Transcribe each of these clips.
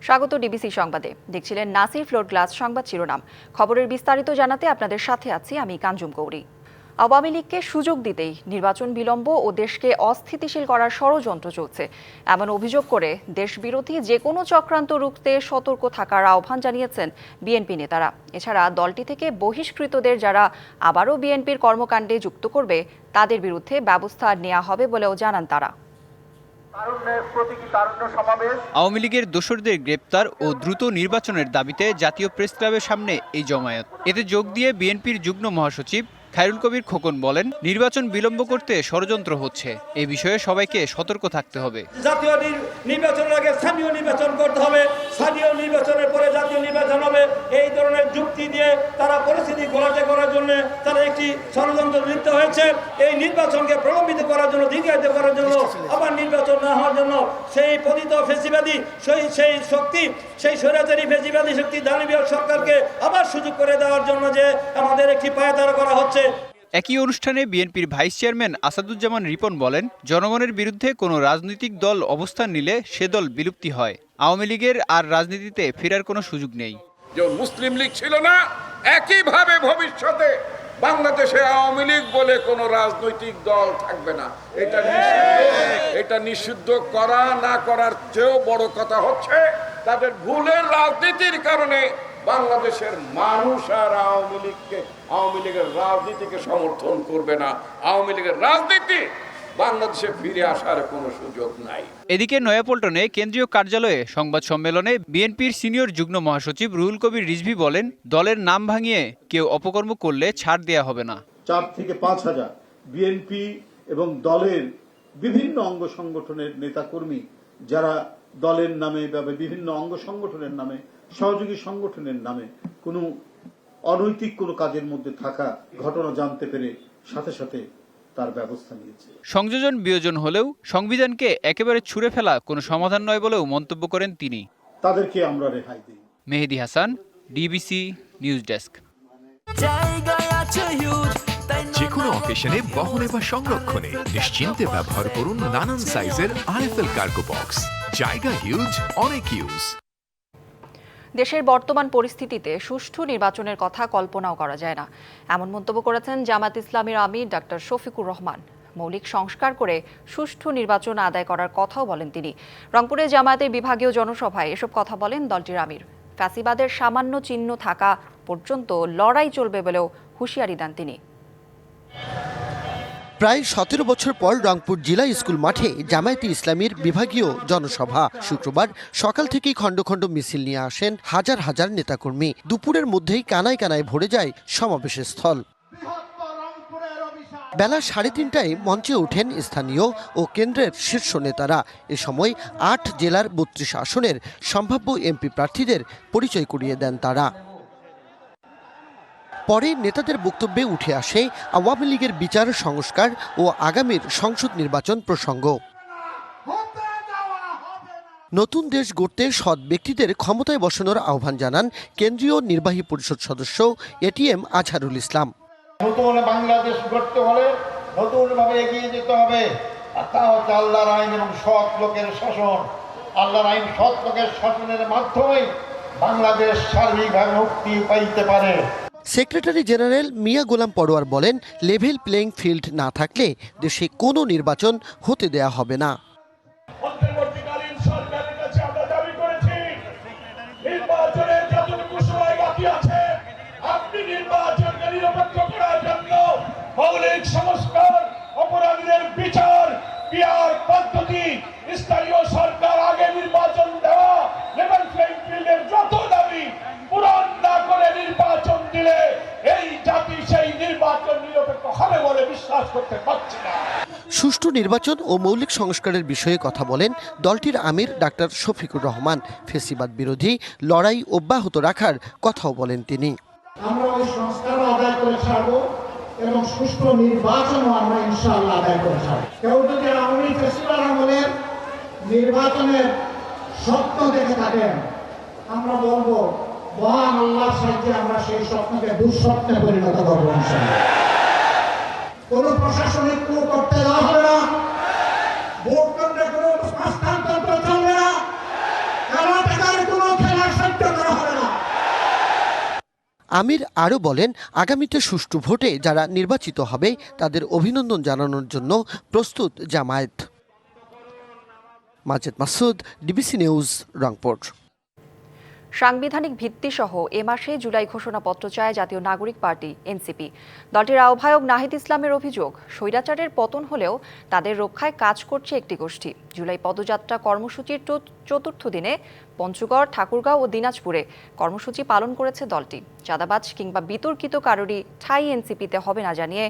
স্বাগত ডিবিসি সংবাদে। দেখছিলেন নাসির ফ্লোর গ্লাস সংবাদ শিরোনাম। খবরের বিস্তারিত জানাতে আপনাদের সাথে আছি আমি কাঞ্জুম কৌরি। আওয়ামী লীগকে সুযোগ দিতেই নির্বাচন বিলম্ব ও দেশকে অস্থিতিশীল করার ষড়যন্ত্র চলছে এমন অভিযোগ করে দেশবিরোধী যে কোনো চক্রান্ত রুখতে সতর্ক থাকার আহ্বান জানিয়েছেন বিএনপি নেতারা। এছাড়া দলটি থেকে বহিষ্কৃতদের যারা আবারও বিএনপির কর্মকাণ্ডে যুক্ত করবে তাদের বিরুদ্ধে ব্যবস্থা নেওয়া হবে বলেও জানান তারা। আওয়ামী লীগের দোসরদের গ্রেপ্তার ও দ্রুত নির্বাচনের দাবিতে জাতীয় প্রেস ক্লাবের সামনে এই জমায়েত। এতে যোগ দিয়ে বিএনপির যুগ্ম মহাসচিব খায়রুল কবির খোকন বলেন, নির্বাচন বিলম্ব করতে ষড়যন্ত্র হচ্ছে। এ বিষয়ে সবাইকে সতর্ক থাকতে হবে। জাতীয় নির্বাচনের আগে স্থানীয় নির্বাচন করতে হবে, স্থানীয় নির্বাচনের পরে জাতীয় নির্বাচন হবে। এই ধরনের যুক্তি দিয়ে তারা পরিস্থিতি ঘোলাটে করার জন্য তারা একটি ষড়যন্ত্র লিপ্ত হয়েছে। এই নির্বাচনকে প্রলম্বিত করার জন্য, দীর্ঘায়িত করার জন্য, আবার নির্বাচন না হওয়ার জন্য সেই পতিত ফেসিবাদী সেই শক্তি, সেই স্বৈরাচারী ফেসিবাদী শক্তি দানবীয় সরকারকে আবার সুযোগ করে দেওয়ার জন্য যে আমাদের একটি পায়তারা করা হচ্ছে। একই অনুষ্ঠানে বিএনপির ভাইস চেয়ারম্যান আসাদুজ্জামান রিপন বলেন, জনগণের বিরুদ্ধে কোনো রাজনৈতিক দল অবস্থান নিলে সে দল বিলুপ্তি হয়। আওয়ামী লীগের আর রাজনীতিতে ফেরার কোনো সুযোগ নেই। যে মুসলিম লীগ ছিল না, একইভাবে ভবিষ্যতে বাংলাদেশে আওয়ামী লীগ বলে কোনো রাজনৈতিক দল থাকবে না। এটা নিষিদ্ধ করা না করার চেয়েও বড় কথা হচ্ছে তাদের ভুলের রাজনীতির কারণে বাংলাদেশের মানুষ আর আওয়ামী লীগের রাজনীতিকে সমর্থন করবে না। আওয়ামী লীগের রাজনীতি বাংলাদেশে ফিরে আসার কোনো সুযোগ নাই। এদিকে নয়াপল্টনে কেন্দ্রীয় কার্যালয়ে সংবাদ সম্মেলনে বিএনপির সিনিয়র যুগ্ম মহাসচিব রুহুল কবির রিজভী বলেন, দলের নাম ভাঙিয়ে কেউ অপকর্ম করলে ছাড় দেয়া হবে না। 4 থেকে 5 হাজার বিএনপি এবং দলের বিভিন্ন অঙ্গ সংগঠনের নেতাকর্মী যারা দলের নামে বা বিভিন্ন অঙ্গ সংগঠনের নামে, সহযোগী সংগঠনের নামে কোনো অনৈতিক কোনো কাজের মধ্যে থাকা ঘটনা জানতে পেরে সাথে সাথে তার ব্যবস্থা নিয়েছে। সংযোজন বিয়োজন হলেও সংবিধানকে একেবারে ছুঁড়ে ফেলা কোনো সমাধান নয় বলেও মন্তব্য করেন তিনি। তাদেরকে আমরা রেহাই দিই। মেহেদী হাসান, ডিবিসি নিউজ ডেস্ক। যেকোনো অকেশনে বহনে বা সংরক্ষণে নিশ্চিন্তে ব্যবহার করুন নানান সাইজের আরএফএল কার্গো বক্স। জায়গা হিউজ, অনেক ইউজ। দেশের বর্তমান পরিস্থিতিতে সুষ্ঠু নির্বাচনের কথা কল্পনাও করা যায় না, এমন মন্তব্য করেছেন জামাত ইসলামীর আমির ডাক্তার শফিকুর রহমান। মৌলিক সংস্কার করে সুষ্ঠু নির্বাচন আদায় করার কথাও বলেন তিনি। রংপুরে জামায়াতের বিভাগীয় জনসভায় এসব কথা বলেন দলটির আমির। ফ্যাসিবাদের সামান্য চিহ্ন থাকা পর্যন্ত লড়াই চলবে বলেও হুঁশিয়ারি দেন তিনি। প্রায় 17 বছর পর রংপুর জেলা স্কুল মাঠে জামায়াতে ইসলামীর বিভাগীয় জনসভা। শুক্রবার সকাল থেকেই খণ্ড খণ্ড মিছিল নিয়ে আসেন হাজার হাজার নেতাকর্মী। দুপুরের মধ্যেই কানায় কানায় ভরে যায় সমাবেশের স্থল। বেলা 3:30টায় মঞ্চে ওঠেন স্থানীয় ও কেন্দ্রের শীর্ষ নেতারা। এ সময় 8 জেলার 32 আসনের সম্ভাব্য এমপি প্রার্থীদের পরিচয় করিয়ে দেন তারা। পরে নেতাদের বক্তব্যে উঠে আসে আওয়ামী লীগের বিচার সংস্কার ও আগামীর সংসদ নির্বাচন প্রসঙ্গ। নতুন দেশ গড়তে সৎ ব্যক্তিদের ক্ষমতায় বসানোর আহ্বান জানান কেন্দ্রীয় নির্বাহী পরিষদ সদস্য এটিএম আজহারুল ইসলাম। নতুন বাংলাদেশ গড়তে হলে নতুনভাবে এগিয়ে যেতে হবে। তা হচ্ছে আল্লাহর আইন এবং সৎ লোকের শাসন। আল্লাহর আইন সৎ লোকের শাসনের মাধ্যমে বাংলাদেশ সার্বিকভাবে মুক্তি পাইতে পারে। সেক্রেটারি জেনারেল মিয়া গোলাম পরোয়ার বলেন, লেভেল প্লেইং ফিল্ড না থাকলে দেশে কোনো নির্বাচন হতে দেয়া হবে না। অন্তর্বর্তীকালীন সরকারের কাছে আমরা দাবি করেছি, নির্বাচনের যতটুকু সময় বাকি আছে আপনি নির্বাচনকে নিরপেক্ষ করার জন্য মৌলিক সংস্কার, অপরাধীদের বিচার, পিআর পদ্ধতি, স্থানীয় সরকার আগে নির্বাচন দেওয়া, লেভেল প্লেইং ফিল্ডের যত দাবি পূরণ না করে নির্বাচন দিলে এই জাতি সেই নির্বাচন নিরপেক্ষ হবে বলে বিশ্বাস করতে পারছি না। সুষ্ঠু নির্বাচন ও মৌলিক সংস্কারের বিষয়ে কথা বলেন দলটির আমির ডাক্তার শফিকুর রহমান। ফেসিবাদ বিরোধী লড়াই অব্যাহত রাখার কথাও বলেন তিনি। আমরা ওই সংস্কার আদায় করে ছাড়বো এবং সুষ্ঠু নির্বাচনও আমরা ইনশাআল্লাহ আদায় করে ছাড়বো। কেউ যদি আওয়ামী ফেসিবাদ আমলের নির্বাচনের স্বপ্ন দেখে থাকেন, আমরা বলবো মহান আল্লাহর সাহায্যে আমরা সেই স্বপ্নকে দুঃস্বপ্নে পরিণত করবো ইনশাআল্লাহ। কোন প্রশাসনিক কূপ করতে দেওয়া হবে না, ভোট কেন্দ্রে কোনো হস্তান্তর চলবে না, কারাগারে কোনো আমির আরও বলেন, আগামীতে সুষ্ঠু ভোটে যারা নির্বাচিত হবে তাদের অভিনন্দন জানানোর জন্য প্রস্তুত জামায়াত। Majed Masud, DBC news, Rangpur. সাংবিধানিক ভিত্তিসহ এ মাসে জুলাই ঘোষণাপত্র চায় জাতীয় নাগরিক পার্টি এনসিপি। দলটির আহ্বায়ক নাহিদ ইসলামের অভিযোগ, স্বৈরাচারের পতন হলেও তাদের রক্ষায় কাজ করছে একটি গোষ্ঠী। জুলাই পদযাত্রা কর্মসূচির চতুর্থ দিনে পঞ্চগড়, ঠাকুরগাঁও ও দিনাজপুরে কর্মসূচি পালন করেছে দলটি। চাঁদাবাজ কিংবা বিতর্কিত কারোরই ঠাঁই এনসিপিতে হবে না জানিয়ে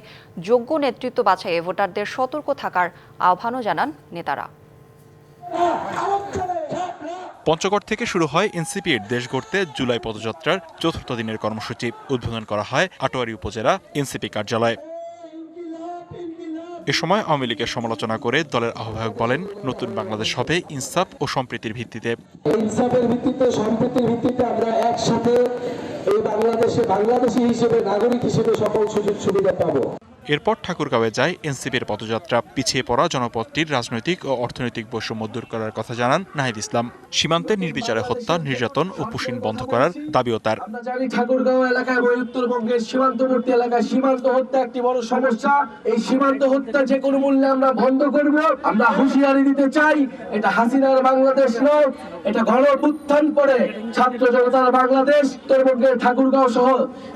যোগ্য নেতৃত্ব বাছাইয়ে ভোটারদের সতর্ক থাকার আহ্বানও জানান নেতারা। পঞ্চগড় থেকে শুরু হয় এনসিপির দেশ গড়তে জুলাই পদযাত্রার চতুর্থ দিনের কর্মসূচি। উদ্বোধন করা হয় আটোয়ারী উপজেলা এনসিপি কার্যালয়ে। এ সময় আওয়ামী লীগের সমালোচনা করে দলের আহ্বায়ক বলেন, নতুন বাংলাদেশ হবে ইনসাফ ও সম্প্রীতির ভিত্তিতে। ইনসাফের ভিত্তিতে, সম্প্রীতির ভিত্তিতে আমরা একসাথে এই বাংলাদেশী হিসেবে, নাগরিক হিসেবে সকল সুযোগ সুবিধা পাবো। এরপর ঠাকুরগাঁওয়ে যায় এনসিপির পদযাত্রা। পিছিয়ে পড়া জনপদটির রাজনৈতিক ও অর্থনৈতিক বৈষম্য দূর করার কথা জানান নাহিদ ইসলাম। সীমান্তে নির্বিচারে হত্যা, নির্যাতন ও পুশিন বন্ধ করার দাবিও তার। আমরা জানি ঠাকুরগাঁও এলাকায় এবং উত্তরবঙ্গের সীমান্তবর্তী এলাকায় সীমান্ত হত্যা একটি বড় সমস্যা। এই সীমান্ত হত্যা যে কোনো মূল্যে আমরা বন্ধ করব। আমরা হুঁশিয়ারি দিতে চাই, এটা হাসিনার বাংলাদেশ নয়, এটা গণঅভ্যুত্থান পরে ছাত্র জনতার বাংলাদেশ। উত্তরবঙ্গের ঠাকুরগাঁও সহ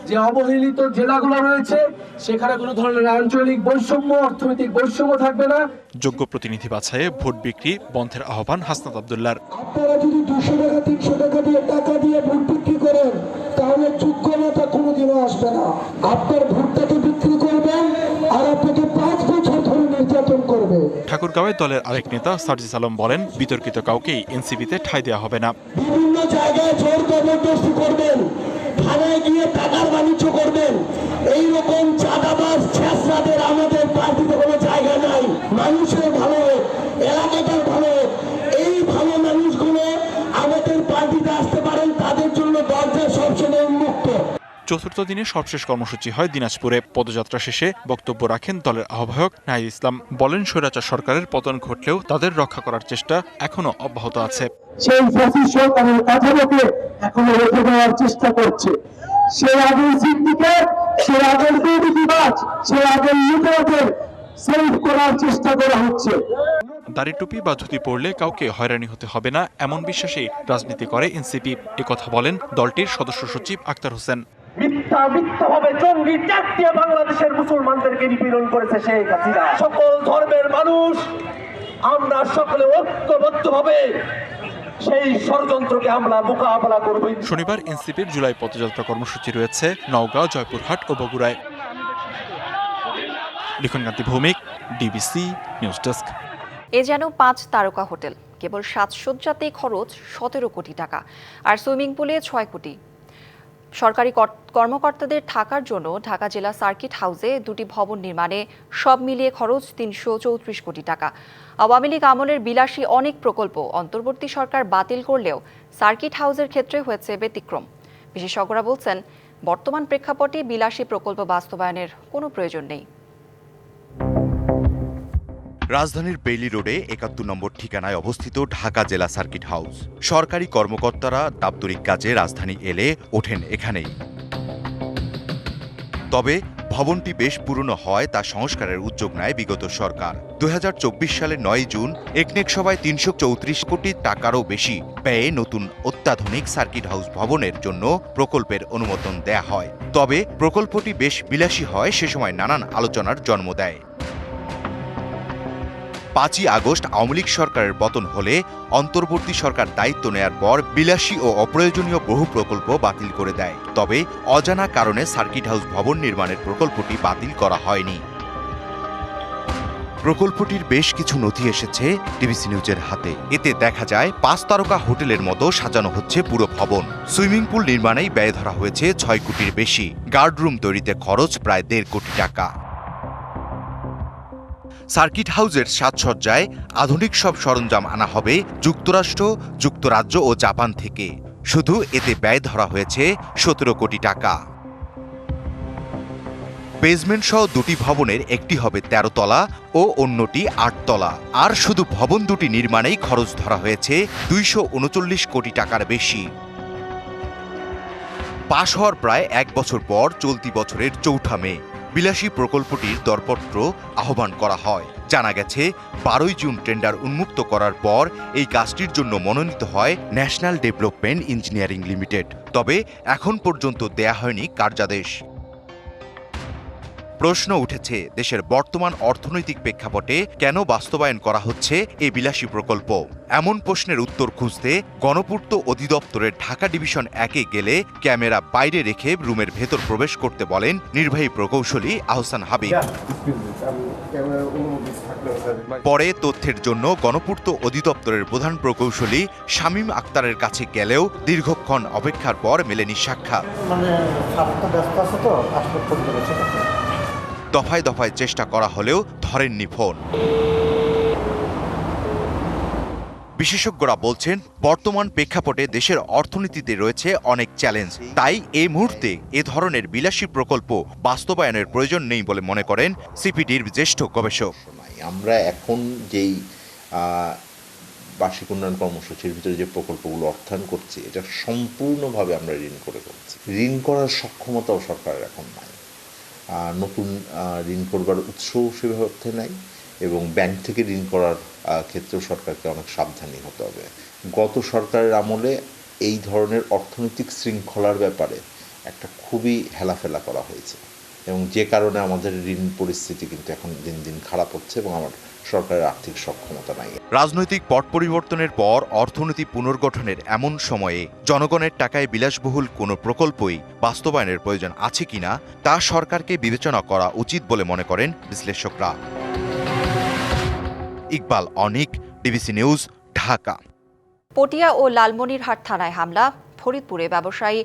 যে অবহেলিত জেলাগুলো রয়েছে সেখানে কোনো ধরনের আঞ্চলিক বৈষম্য, অর্থনৈতিক বৈষম্য থাকবে না। যোগ্য প্রতিনিধি বাছাইয়ে ভোট বিক্রি বন্ধের আহ্বান হাসনাত আব্দুল্লাহর। আপনারা যদি 200 টাকা 300 টাকা দিয়ে ভোট বিক্রি করেন তাহলে যোগ্য নেতা কোনোদিনও আসবে না। আপনার ভোটটাকে বিক্রি করবেন আর আপনাকে 5 বছর ধরে নির্যাতন করবে। ঠাকুরগাঁওয়ে দলের আরেক নেতা সার্জিস আলম বলেন, বিতর্কিত কাউকেই এনসিপিতে ঠাঁই দেওয়া হবে না। বিভিন্ন জায়গায় জোর জবরদস্তি করবেন, থানায় গিয়ে টাকার বাণিজ্য করবেন, এইরকম চাঁদাবাজ ছেঁচড়াদের আমাদের পার্টিতে কোনো জায়গা নাই। মানুষের ভালো, এলাকাটার ভালো, এই ভালো মানুষগুলো আমাদের পার্টিতে আসতে পারেন, তাদের জন্য দরজা সবসময় উন্মুক্ত। চতুর্থ দিনে সর্বশেষ কর্মসূচি হয় দিনাজপুরে। পদযাত্রা শেষে বক্তব্য রাখেন দলের আহ্বায়ক নাহিদ ইসলাম। বলেন, স্বৈরাচার সরকারের পতন ঘটলেও তাদের রক্ষা করার চেষ্টা এখনো অব্যাহত আছে। সেই ফ্যাসিস্ট সরকারের কাঠামোকে এখনো রেখে দেওয়ার চেষ্টা করছে। সে আগের সিন্ডিকেট, সে আগের দুর্নীতিবাজ, সে আগের লুটেরাদের সেভ করার চেষ্টা করা হচ্ছে। দাড়ি টুপি বা ধুতি পরলে কাউকে হয়রানি হতে হবে না, এমন বিশ্বাসে রাজনীতি করে এনসিপি। একথা বলেন দলটির সদস্য সচিব আক্তার হোসেন। মিথ্যাভাবে জঙ্গি ট্যাগ দিয়ে বাংলাদেশের মুসলমানদেরকে নিপীড়ন করেছে শেখ হাসিনা। সকল ধর্মের মানুষ আমরা সকলে ঐক্যবদ্ধভাবে সেই ষড়যন্ত্রকে আমরা মোকাবেলা করব। শনিবার এনসিপির জুলাই পদযাত্রা কর্মসূচি রয়েছে নওগাঁ, জয়পুরহাট ও বগুড়ায়। লিখনকান্তি ভৌমিক, ডিবিসি নিউজ ডেস্ক। এ যেন 5 তারকা হোটেল, কেবল সাজসজ্জাতেই খরচ 17 কোটি টাকা, আর সুইমিং পুলে 6 কোটি। সরকারি কর্মকর্তাদের থাকার জন্য ঢাকা জেলা সার্কিট হাউসে 2টি ভবন নির্মাণে সব মিলিয়ে খরচ 334 কোটি টাকা। আওয়ামী লীগ আমলের বিলাসী অনেক প্রকল্প অন্তর্বর্তী সরকার বাতিল করলেও সার্কিট হাউসের ক্ষেত্রে হয়েছে ব্যতিক্রম। বিশেষজ্ঞরা বলছেন, বর্তমান প্রেক্ষাপটে বিলাসী প্রকল্প বাস্তবায়নের কোনো প্রয়োজন নেই। রাজধানীর বেইলি রোডে 71 নম্বর ঠিকানায় অবস্থিত ঢাকা জেলা সার্কিট হাউস। সরকারি কর্মকর্তারা দাপ্তরিক কাজে রাজধানী এলে ওঠেন এখানেই। তবে ভবনটি বেশ পুরনো হয় তা সংস্কারের উদ্যোগ নেয় বিগত সরকার। 2024 সালের 9 জুন একনেক সভায় 334 কোটি টাকারও বেশি ব্যয়ে নতুন অত্যাধুনিক সার্কিট হাউস ভবনের জন্য প্রকল্পের অনুমোদন দেয়া হয়। তবে প্রকল্পটি বেশ বিলাসী হয়, সে সময় নানান আলোচনার জন্ম দেয়। 5ই আগস্ট আওয়ামী লীগ সরকারের পতন হলে অন্তর্বর্তী সরকার দায়িত্ব নেয়ার পর বিলাসী ও অপ্রয়োজনীয় বহু প্রকল্প বাতিল করে দেয়। তবে অজানা কারণে সার্কিট হাউস ভবন নির্মাণের প্রকল্পটি বাতিল করা হয়নি। প্রকল্পটির বেশ কিছু নথি এসেছে ডিবিসি নিউজের হাতে। এতে দেখা যায় 5 তারকা হোটেলের মতো সাজানো হচ্ছে পুরো ভবন। সুইমিং পুল নির্মাণেই ব্যয় ধরা হয়েছে 6 কোটির বেশি। গার্ডরুম তৈরিতে খরচ প্রায় 1.5 কোটি টাকা। সার্কিট হাউসের সাজসজ্জায় আধুনিক সব সরঞ্জাম আনা হবে যুক্তরাষ্ট্র, যুক্তরাজ্য ও জাপান থেকে। শুধু এতে ব্যয় ধরা হয়েছে 17 কোটি টাকা। বেসমেন্ট সহ 2টি ভবনের একটি হবে 13 তলা ও অন্যটি 8 তলা। আর শুধু ভবন দুটি নির্মাণেই খরচ ধরা হয়েছে 239 কোটি টাকার বেশি। পাশ হওয়ার প্রায় 1 বছর পর চলতি বছরের 4 মে বিলাসী প্রকল্পটির দরপত্র আহ্বান করা হয়। জানা গেছে 12 জুন টেন্ডার উন্মুক্ত করার পর এই কাজটির জন্য মনোনীত হয় ন্যাশনাল ডেভেলপমেন্ট ইঞ্জিনিয়ারিং লিমিটেড। তবে এখন পর্যন্ত দেয়া হয়নি কার্যাদেশ। প্রশ্ন উঠেছে, দেশের বর্তমান অর্থনৈতিক প্রেক্ষাপটে কেন বাস্তবায়ন করা হচ্ছে এই বিলাসী প্রকল্প? এমন প্রশ্নের উত্তর খুঁজতে গণপূর্ত অধিদপ্তরের ঢাকা ডিভিশন 1-এ গেলে ক্যামেরা বাইরে রেখে রুমের ভেতর প্রবেশ করতে বলেন নির্বাহী প্রকৌশলী আহসান হাবিব। পরে তথ্যের জন্য গণপূর্ত অধিদপ্তরের প্রধান প্রকৌশলী শামীম আক্তারের কাছে গেলেও দীর্ঘক্ষণ অপেক্ষার পর মেলেনি সাক্ষাৎ। দফায় দফায় চেষ্টা করা হলেও ধরেননি ফোন। বিশেষজ্ঞরা বলছেন, বর্তমান প্রেক্ষাপটে দেশের অর্থনীতিতে রয়েছে অনেক চ্যালেঞ্জ। তাই এই মুহূর্তে এ ধরনের বিলাসী প্রকল্প বাস্তবায়নের প্রয়োজন নেই বলে মনে করেন সিপিডির জ্যেষ্ঠ গবেষক। আমরা এখন যেই বার্ষিক উন্নয়ন কর্মসূচির ভিতরে যে প্রকল্পগুলো অর্থায়ন করছি, এটা সম্পূর্ণভাবে আমরা ঋণ করে করছি। ঋণ করার সক্ষমতাও সরকারের এখন নাই, নতুন ঋণ করবার উৎসও সেভাবে অর্থে নাই, এবং ব্যাংক থেকে ঋণ করার ক্ষেত্রেও সরকারকে অনেক সাবধানী হতে হবে। গত সরকারের আমলে এই ধরনের অর্থনৈতিক শৃঙ্খলার ব্যাপারে একটা খুবই হেলাফেলা করা হয়েছে, এবং যে কারণে আমাদের ঋণ পরিস্থিতি কিন্তু এখন দিন দিন খারাপ হচ্ছে, এবং আমার সরকারের আর্থিক সক্ষমতা নাই। রাজনৈতিক পট পরিবর্তনের পর অর্থনীতি পুনর্গঠনের এমন সময়ে জনগণের টাকায় বিলাসবহুল কোনো প্রকল্পই বাস্তবায়নের প্রয়োজন আছে কিনা তা সরকারকে বিবেচনা করা উচিত বলে মনে করেন বিশ্লেষকরা। ইকবাল অনিক, ডিবিসি নিউজ, ঢাকা। পটিয়া ও লালমনিরহাট থানায় হামলা, ফরিদপুরে ব্যবসায়ী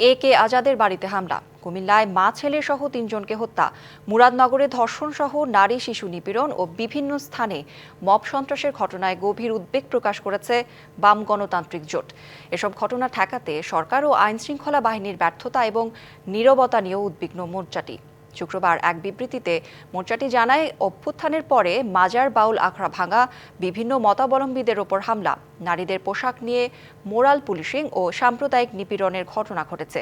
A.K. আজাদের বাড়িতে হামলা, কুমিল্লায় মা ছেলে সহ 3 জনকে হত্যা, মুরাদনগরে ধর্ষণ সহ নারী শিশু নিপীড়ন ও বিভিন্ন স্থানে মব সন্ত্রাসের ঘটনায় গভীর উদ্বেগ প্রকাশ করেছে বাম গণতান্ত্রিক জোট। এসব ঘটনা ঠেকাতে সরকার ও আইনশৃঙ্খলা বাহিনীর ব্যর্থতা এবং নীরবতা নিয়েও উদ্বিগ্ন মোর্চাটি। শুক্রবার এক বিবৃতিতে মোর্চাটি জানায়, অভ্যুত্থানের পরে মাজার বাউল আখড়া ভাঙা, বিভিন্ন মতাবলম্বীদের ওপর হামলা, নারীদের পোশাক নিয়ে মোরাল পুলিশিং ও সাম্প্রদায়িক নিপীড়নের ঘটনা ঘটেছে।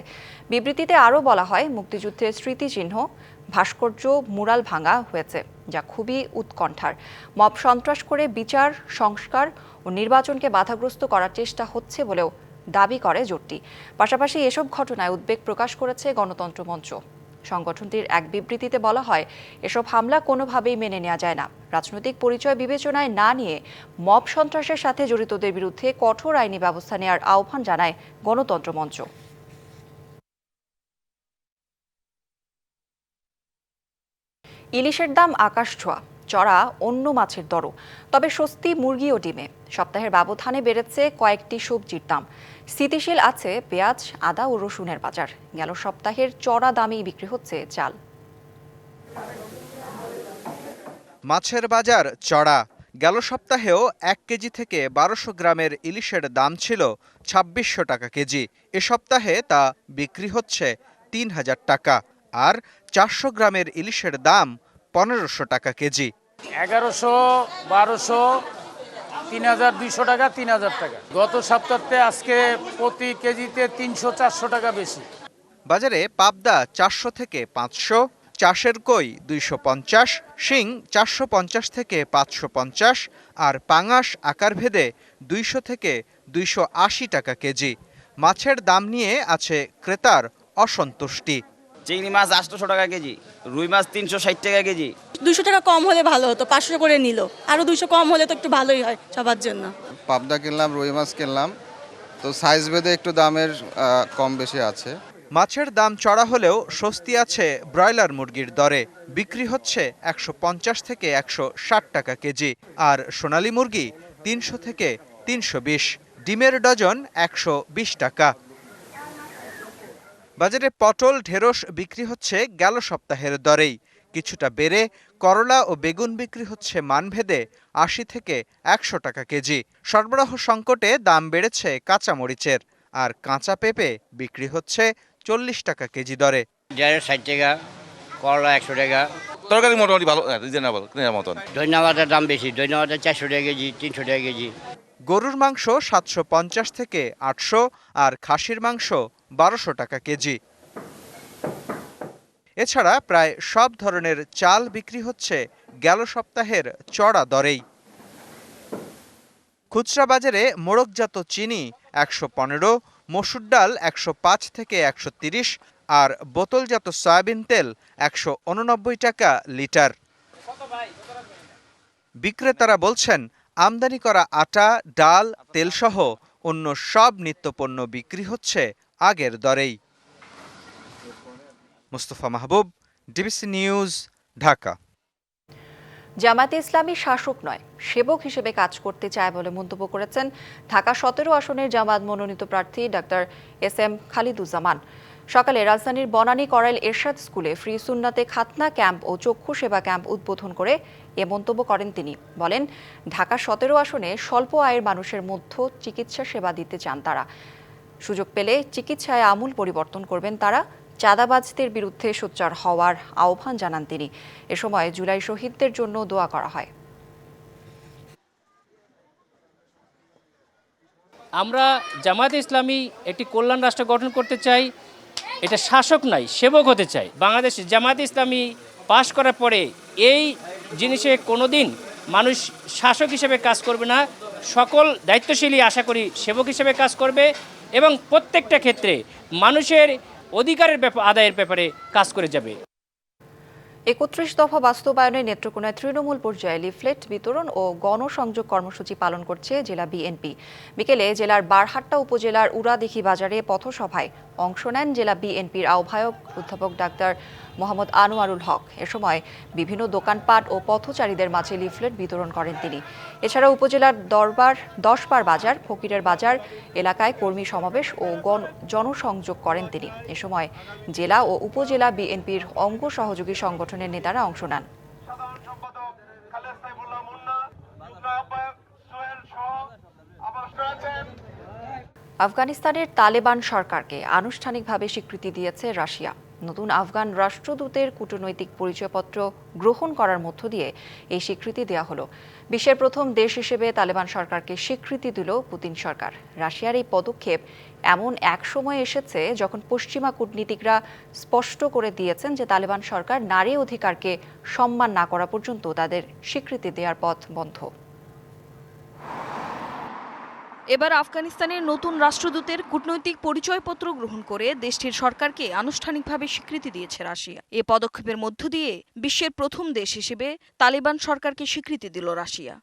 বিবৃতিতে আরও বলা হয়, মুক্তিযুদ্ধের স্মৃতিচিহ্ন, ভাস্কর্য, মুরাল ভাঙা হয়েছে, যা খুবই উৎকণ্ঠার। মব সন্ত্রাস করে বিচার, সংস্কার ও নির্বাচনকে বাধাগ্রস্ত করার চেষ্টা হচ্ছে বলেও দাবি করে জোটটি। পাশাপাশি এসব ঘটনায় উদ্বেগ প্রকাশ করেছে গণতন্ত্র মঞ্চ। সংগঠনটির এক বিবৃতিতে বলা হয়, এসব হামলা কোনোভাবেই মেনে নেওয়া যায় না। রাজনৈতিক পরিচয় বিবেচনায় না নিয়ে মব সন্ত্রাসের সাথে জড়িতদের বিরুদ্ধে কঠোর আইনি ব্যবস্থা নেওয়ার আহ্বান জানায় গণতন্ত্র মঞ্চ। ইলিশের দাম আকাশ ছোঁয়া, চড়া অন্য মাছের দরও, তবে স্বস্তি মুরগি ও ডিমে। সপ্তাহের ব্যবধানে বেড়েছে কয়েকটি সবজির দাম। স্থিতিশীল আছে পেঁয়াজ, আদা ও রসুনের বাজার। গেল সপ্তাহের চড়া দামেই বিক্রি হচ্ছে চাল। মাছের বাজার চড়া। গেল সপ্তাহেও 1 কেজি থেকে 1200 গ্রামের ইলিশের দাম ছিল 2600 টাকা কেজি। এ সপ্তাহে তা বিক্রি হচ্ছে 3000 টাকা, আর 400 গ্রামের ইলিশের দাম 1500 টাকা কেজি। 1100, 1200, 3200 টাকা, 3000 টাকা। গত সপ্তাহে আজকে প্রতি কেজিতে 300-400 টাকা বেশি। বাজারে পাবদা 400 থেকে 500, চাষের কই 250, শিং 450 থেকে 550, আর পাঙাশ আকারভেদে 200 থেকে 280 টাকা কেজি। মাছের দাম নিয়ে আছে ক্রেতার অসন্তুষ্টি। চিংড়ি মাছ 800 টাকা কেজি, রুই মাছ 360 টাকা কেজি। 200 টাকা কম হলে ভালো হতো, 500 করে নিল, আরো 200 কম হলে তো একটু ভালোই হয় সবার জন্য। পাবদা কিনলাম, রুই মাছ কিনলাম, তো সাইজ ভেদে একটু দামের কম বেশি আছে। মাছের দাম চড়া হলেও স্বস্তি আছে ব্রয়লার মুরগির দরে। বিক্রি হচ্ছে 150 থেকে 160 টাকা কেজি, আর সোনালী মুরগি 300 থেকে 320। ডিমের ডজন 120 টাকা। বাজারে পটল, ঢেঁড়স বিক্রি হচ্ছে গেল সপ্তাহের দরেই। কিছুটা বেড়ে করলা ও বেগুন বিক্রি হচ্ছে মানভেদে 80 থেকে 100 টাকা কেজি। সরবরাহ সংকটে দাম বেড়েছে কাঁচামরিচের, আর কাঁচা পেঁপে বিক্রি হচ্ছে 40 টাকা কেজি দরে। ঢেঁড়স 60 টাকা, করলা 100 টাকা। তরকারি মোটামুটি ভালো, রিজনেবল মতন। ধন্যবাদের দাম বেশি, ধন্যবাদের 400 টাকা কেজি, 300 টাকা কেজি। গরুর মাংস 750 থেকে 800 আর খাসির মাংস 1200 টাকা কেজি। এছাড়া প্রায় সব ধরনের চাল বিক্রি হচ্ছে গেল সপ্তাহের চড়া দরেই। খুচরা বাজারে মোড়কজাত চিনি 115, মসুর ডাল 105 থেকে 130 আর বোতলজাত সয়াবিন তেল 189 টাকা লিটার। বিক্রেতারা বলছেন, আমদানি করা আটা, ডাল, তেলসহ অন্য সব নিত্যপণ্য বিক্রি হচ্ছে আগের দরেই। মুস্তফা মাহবুব, ডিবিসি নিউজ, ঢাকা। জামায়াতে ইসলামী শাসক নয়, সেবক হিসেবে কাজ করতে চায় বলে মন্তব্য করেছেন ঢাকা 17 আসনের জামায়াত মনোনীত প্রার্থী ডাক্তার SM খালিদুজ্জামান। সকালে রাজধানীর বনানী করাইল এরশাদ স্কুলে ফ্রি সুন্নাতে খাতনা ক্যাম্প ও চক্ষু সেবা ক্যাম্প উদ্বোধন করে এ মন্তব্য করেন তিনি। বলেন, ঢাকা 17 আসনে স্বল্প আয়ের মানুষের মধ্যে চিকিৎসা সেবা দিতে চান তারা। সুযোগ পেলে চিকিৎসায় আমূল পরিবর্তন করবেন তারা। চাঁদাবাজদের বিরুদ্ধে সোচ্চার হওয়ার আহ্বান জানান তিনি। এ সময় জুলাই শহীদদের জন্য দোয়া করা হয়। আমরা জামায়াতে ইসলামী একটি কল্যাণ রাষ্ট্র গঠন করতে চাই, এটা শাসক নয়, সেবক হতে চাই। বাংলাদেশ জামায়াতে ইসলামী পাশ করার পরে এই জিনিসে কোনোদিন মানুষ শাসক হিসেবে কাজ করবে না, সকল দায়িত্বশীলই আশা করি সেবক হিসেবে কাজ করবে এবং প্রত্যেকটা ক্ষেত্রে মানুষের অধিকারের আদায়ের ব্যাপারে কাজ করে যাবে। 31 দফা বাস্তবায়নে নেত্রকোনায় তৃণমূল পর্যায়ে লিফলেট বিতরণ ও গণসংযোগ কর্মসূচি পালন করছে জেলা বিএনপি। বিকেলে জেলার বারহাট্টা উপজেলার উড়াদিঘি বাজারে পথসভায় অংশ নেন জেলা বিএনপির আহ্বায়ক অধ্যাপক ডাক্তার মোহাম্মদ আনোয়ারুল হক। এ সময় বিভিন্ন দোকানপাট ও পথচারীদের মাঝে লিফলেট বিতরণ করেন তিনি। এছাড়া উপজেলার 10 বাজার, ফকিরের বাজার এলাকায় কর্মী সমাবেশ ও জনসংযোগ করেন তিনি। এ সময় জেলা ও উপজেলা বিএনপির অঙ্গ সহযোগী সংগঠনের নেতারা অংশ নেন। আফগানিস্তানের তালেবান সরকারকে আনুষ্ঠানিকভাবে স্বীকৃতি দিয়েছে রাশিয়া। নতুন আফগান রাষ্ট্রদূতের কূটনৈতিক পরিচয়পত্র গ্রহণ করার মধ্য দিয়ে এই স্বীকৃতি দেওয়া হলো। বিশ্বের প্রথম দেশ হিসেবে তালেবান সরকারকে স্বীকৃতি দিল পুতিন সরকার। রাশিয়ার এই পদক্ষেপ এমন এক সময় এসেছে যখন পশ্চিমা কূটনীতিকরা স্পষ্ট করে দিয়েছেন যে তালেবান সরকার নারী অধিকারকে সম্মান না করা পর্যন্ত তাদের স্বীকৃতি দেওয়ার পথ বন্ধ। এবার আফগানিস্তানের নতুন রাষ্ট্রদূতের কূটনৈতিক পরিচয়পত্র গ্রহণ করে দেশটির সরকারকে আনুষ্ঠানিকভাবে স্বীকৃতি দিয়েছে রাশিয়া। এ পদক্ষেপের মধ্য দিয়ে বিশ্বের প্রথম দেশ হিসেবে তালেবান সরকারকে স্বীকৃতি দিল রাশিয়া।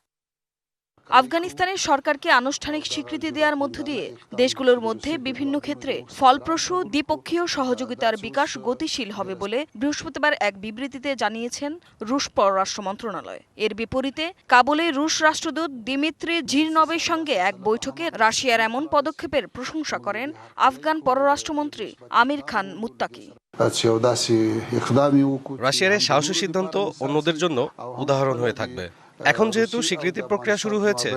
আফগানিস্তানের সরকারকে আনুষ্ঠানিক স্বীকৃতি দেওয়ার মধ্য দিয়ে দেশগুলোর মধ্যে বিভিন্ন ক্ষেত্রে ফলপ্রসূ দ্বিপক্ষীয় সহযোগিতার বিকাশ গতিশীল হবে বলে বৃহস্পতিবার এক বিবৃতিতে জানিয়েছেন রুশ পররাষ্ট্র মন্ত্রণালয়। এর বিপরীতে কাবুলে রুশ রাষ্ট্রদূত দিমিত্রি জিরনভের সঙ্গে এক বৈঠকে রাশিয়ার এমন পদক্ষেপের প্রশংসা করেন আফগান পররাষ্ট্রমন্ত্রী আমির খান মুত্তাকি। রাশিয়ার সাহসী সিদ্ধান্ত অন্যদের জন্য উদাহরণ হয়ে থাকবে। এখন যেহেতু স্বীকৃতি প্রক্রিয়া শুরু হয়েছে,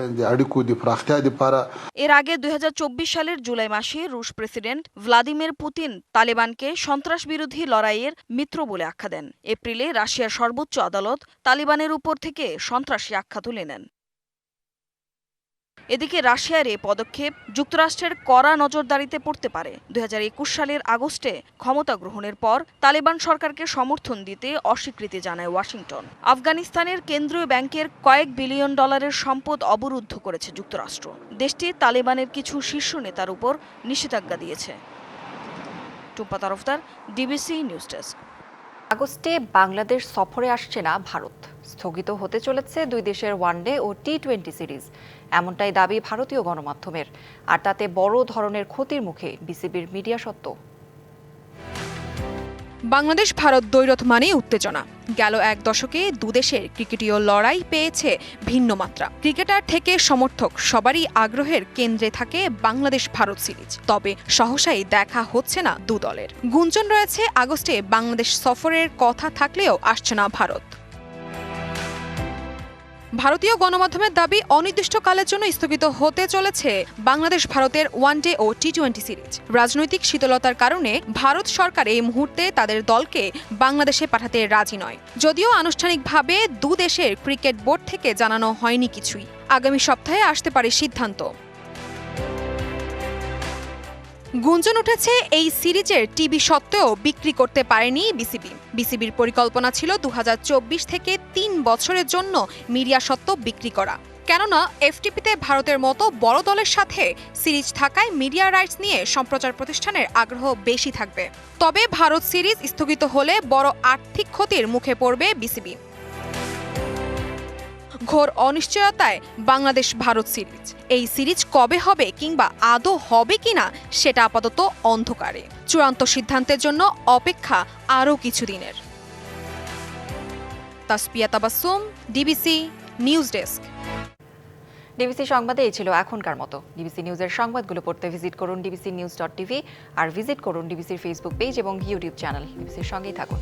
এর আগে 2024 সালের জুলাই মাসে রুশ প্রেসিডেন্ট ভ্লাদিমির পুতিন তালেবানকে সন্ত্রাস বিরোধী লড়াইয়ের মিত্র বলে আখ্যা দেন। এপ্রিলে রাশিয়ার সর্বোচ্চ আদালত তালেবানের উপর থেকে সন্ত্রাসী আখ্যা তুলে নেন। এদিকে রাশিয়ার এই পদক্ষেপ যুক্তরাষ্ট্রের কড়া নজরদারিতে পড়তে পারে। 2021 সালের আগস্টে ক্ষমতা গ্রহণের পর তালেবান সরকারকে সমর্থন দিতে অস্বীকৃতি জানায় ওয়াশিংটন। আফগানিস্তানের কেন্দ্রীয় ব্যাংকের কয়েক বিলিয়ন ডলারের সম্পদ অবরুদ্ধ করেছে যুক্তরাষ্ট্র। দেশটি তালেবানের কিছু শীর্ষ নেতার উপর নিষেধাজ্ঞা দিয়েছে। Tumpa Tarafdar, DBC news desk. আগস্টে বাংলাদেশ সফরে আসছে না ভারত। স্থগিত হতে চলেছে দুই দেশের ওয়ানডে ও টি-20 সিরিজ, এমনটাই দাবি ভারতীয় গণমাধ্যমের। আর তাতে বড় ধরনের ক্ষতির মুখে বিসিবির মিডিয়া সত্ত্ব। বাংলাদেশ ভারত দ্বৈরথ মানেই উত্তেজনা। গেল এক দশকে দুদেশের ক্রিকেটীয় লড়াই পেয়েছে ভিন্ন মাত্রা। ক্রিকেটার থেকে সমর্থক সবারই আগ্রহের কেন্দ্রে থাকে বাংলাদেশ ভারত সিরিজ। তবে সহসাই দেখা হচ্ছে না দু দলের। গুঞ্জন রয়েছে আগস্টে বাংলাদেশ সফরের কথা থাকলেও আসছে না ভারত। ভারতীয় গণমাধ্যমের দাবি অনির্দিষ্টকালের জন্য স্থগিত হতে চলেছে বাংলাদেশ ভারতের ওয়ানডে ও টি-20 সিরিজ। রাজনৈতিক শীতলতার কারণে ভারত সরকার এই মুহূর্তে তাদের দলকে বাংলাদেশে পাঠাতে রাজি নয়। যদিও আনুষ্ঠানিকভাবে দু দেশের ক্রিকেট বোর্ড থেকে জানানো হয়নি কিছুই। আগামী সপ্তাহে আসতে পারে সিদ্ধান্ত। গুঞ্জন উঠেছে এই সিরিজের টিভি সত্ত্বেও বিক্রি করতে পারেনি বিসিবি। বিসিবির পরিকল্পনা ছিল 2024 থেকে 3 বছরের জন্য মিডিয়া সত্ত্ব বিক্রি করা। কেননা এফটিপিতে ভারতের মতো বড় দলের সাথে সিরিজ থাকায় মিডিয়া রাইটস নিয়ে সম্প্রচার প্রতিষ্ঠানের আগ্রহ বেশি থাকবে। তবে ভারত সিরিজ স্থগিত হলে বড় আর্থিক ক্ষতির মুখে পড়বে বিসিবি। ঘোর অনিশ্চয়তায় বাংলাদেশ ভারত সিরিজ। এই সিরিজ কবে হবে কিংবা আদৌ হবে কিনা সেটা আপাতত অন্ধকারে। চূড়ান্ত সিদ্ধান্তের জন্য অপেক্ষা আরও কিছুদিনের। Tasfia Tabassum, DBC news desk. DBC সংবাদে এই ছিল এখনকার মতো। ডিবিসি নিউজের সংবাদগুলো পড়তে ভিজিট করুন dbcnews.tv আর ভিজিট করুন ডিবিসির ফেসবুক পেজ এবং ইউটিউব চ্যানেল। ডিবিসির সঙ্গেই থাকুন।